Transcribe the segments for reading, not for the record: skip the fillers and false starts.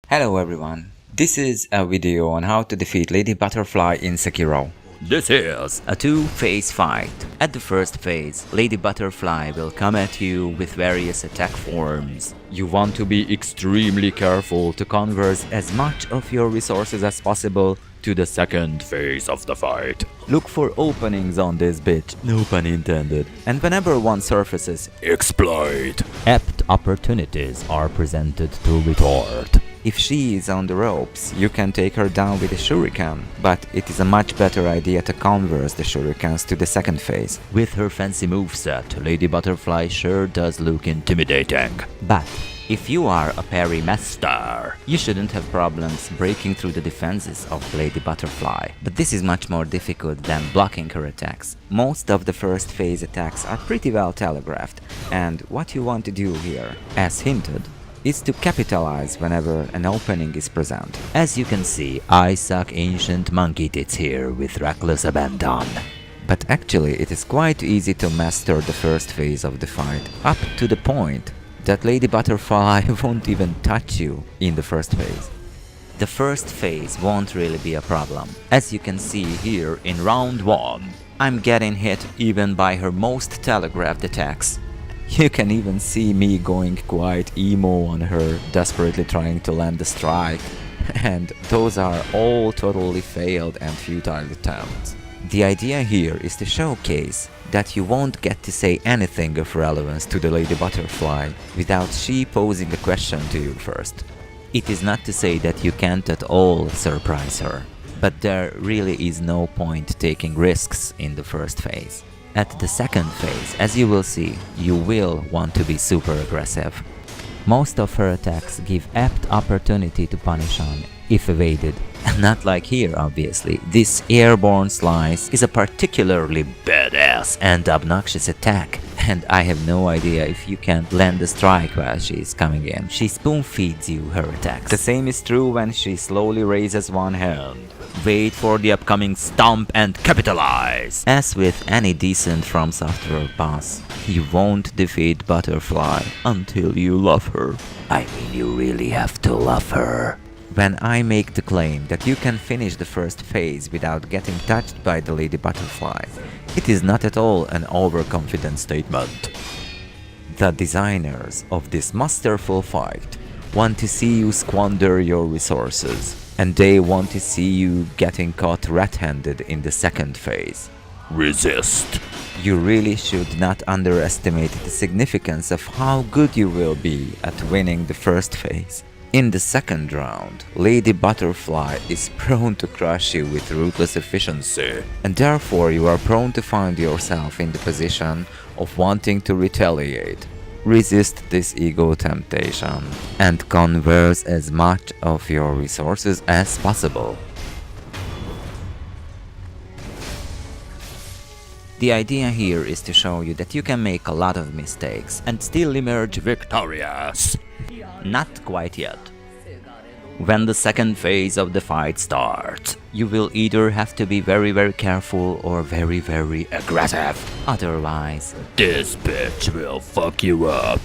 Hello everyone, this is a video on how to defeat Lady Butterfly in Sekiro. This is a two-phase fight. At the first phase, Lady Butterfly will come at you with various attack forms. You want to be extremely careful to convert as much of your resources as possible to the second phase of the fight. Look for openings on this bitch, no pun intended, and whenever one surfaces, exploit. Apt opportunities are presented to retort. If she is on the ropes, you can take her down with a shuriken, but it is a much better idea to converse the shurikens to the second phase. With her fancy moveset, Lady Butterfly sure does look intimidating. But if you are a parry master, you shouldn't have problems breaking through the defenses of Lady Butterfly. But this is much more difficult than blocking her attacks. Most of the first phase attacks are pretty well telegraphed, and what you want to do here, as hinted, is to capitalize whenever an opening is present. As you can see, I suck ancient monkey tits here with reckless abandon. But actually it is quite easy to master the first phase of the fight, up to the point that Lady Butterfly won't even touch you in the first phase. The first phase won't really be a problem. As you can see here in round 1, I'm getting hit even by her most telegraphed attacks. You can even see me going quite emo on her, desperately trying to land a strike, and those are all totally failed and futile attempts. The idea here is to showcase that you won't get to say anything of relevance to the Lady Butterfly without she posing a question to you first. It is not to say that you can't at all surprise her, but there really is no point taking risks in the first phase. At the second phase, as you will see, you will want to be super aggressive. Most of her attacks give apt opportunity to punish on, if evaded. Not like here, obviously. This airborne slice is a particularly badass and obnoxious attack, and I have no idea if you can land a strike while she is coming in. She spoon feeds you her attacks. The same is true when she slowly raises one hand. Wait for the upcoming stomp and capitalize! As with any decent From Software boss, you won't defeat Butterfly until you love her. I mean, you really have to love her. When I make the claim that you can finish the first phase without getting touched by the Lady Butterfly, it is not at all an overconfident statement. The designers of this masterful fight want to see you squander your resources, and they want to see you getting caught red-handed in the second phase. Resist. You really should not underestimate the significance of how good you will be at winning the first phase. In the second round, Lady Butterfly is prone to crush you with ruthless efficiency, and therefore you are prone to find yourself in the position of wanting to retaliate. Resist this ego temptation and converse as much of your resources as possible. The idea here is to show you that you can make a lot of mistakes and still emerge victorious. Not quite yet. When the second phase of the fight starts, you will either have to be very careful or very aggressive. Otherwise, this bitch will fuck you up.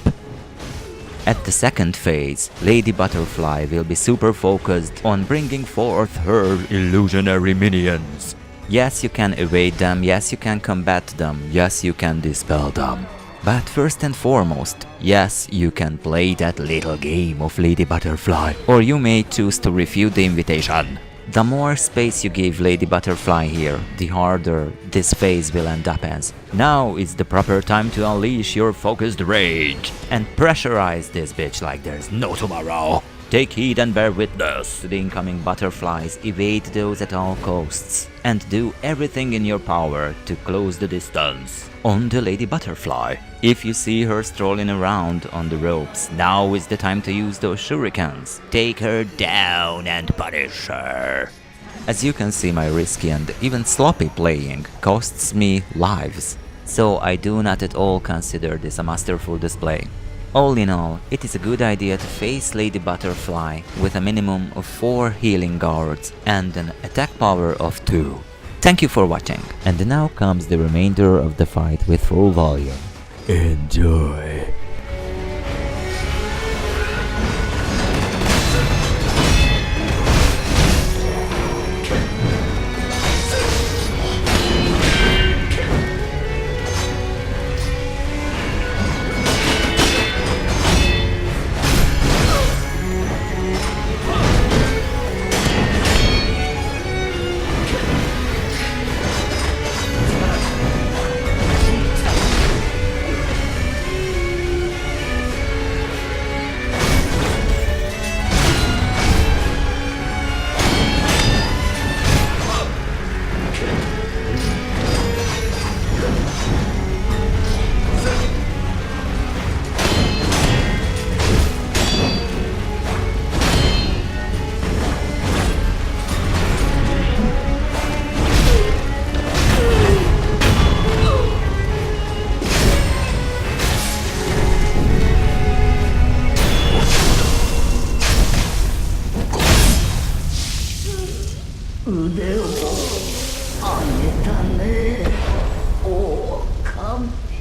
At the second phase, Lady Butterfly will be super focused on bringing forth her illusionary minions. Yes, you can evade them, yes, you can combat them, yes, you can dispel them. But first and foremost, yes, you can play that little game of Lady Butterfly, or you may choose to refuse the invitation. The more space you give Lady Butterfly here, the harder this phase will end up as. Now is the proper time to unleash your focused rage and pressurize this bitch like there's no tomorrow. Take heed and bear witness to the incoming butterflies, evade those at all costs, and do everything in your power to close the distance on the Lady Butterfly. If you see her strolling around on the ropes, now is the time to use those shurikens. Take her down and punish her. As you can see, my risky and even sloppy playing costs me lives, so I do not at all consider this a masterful display. All in all, it is a good idea to face Lady Butterfly with a minimum of 4 healing guards and an attack power of 2. Thank you for watching, and now comes the remainder of the fight with full volume. Enjoy! でもあげたね狼。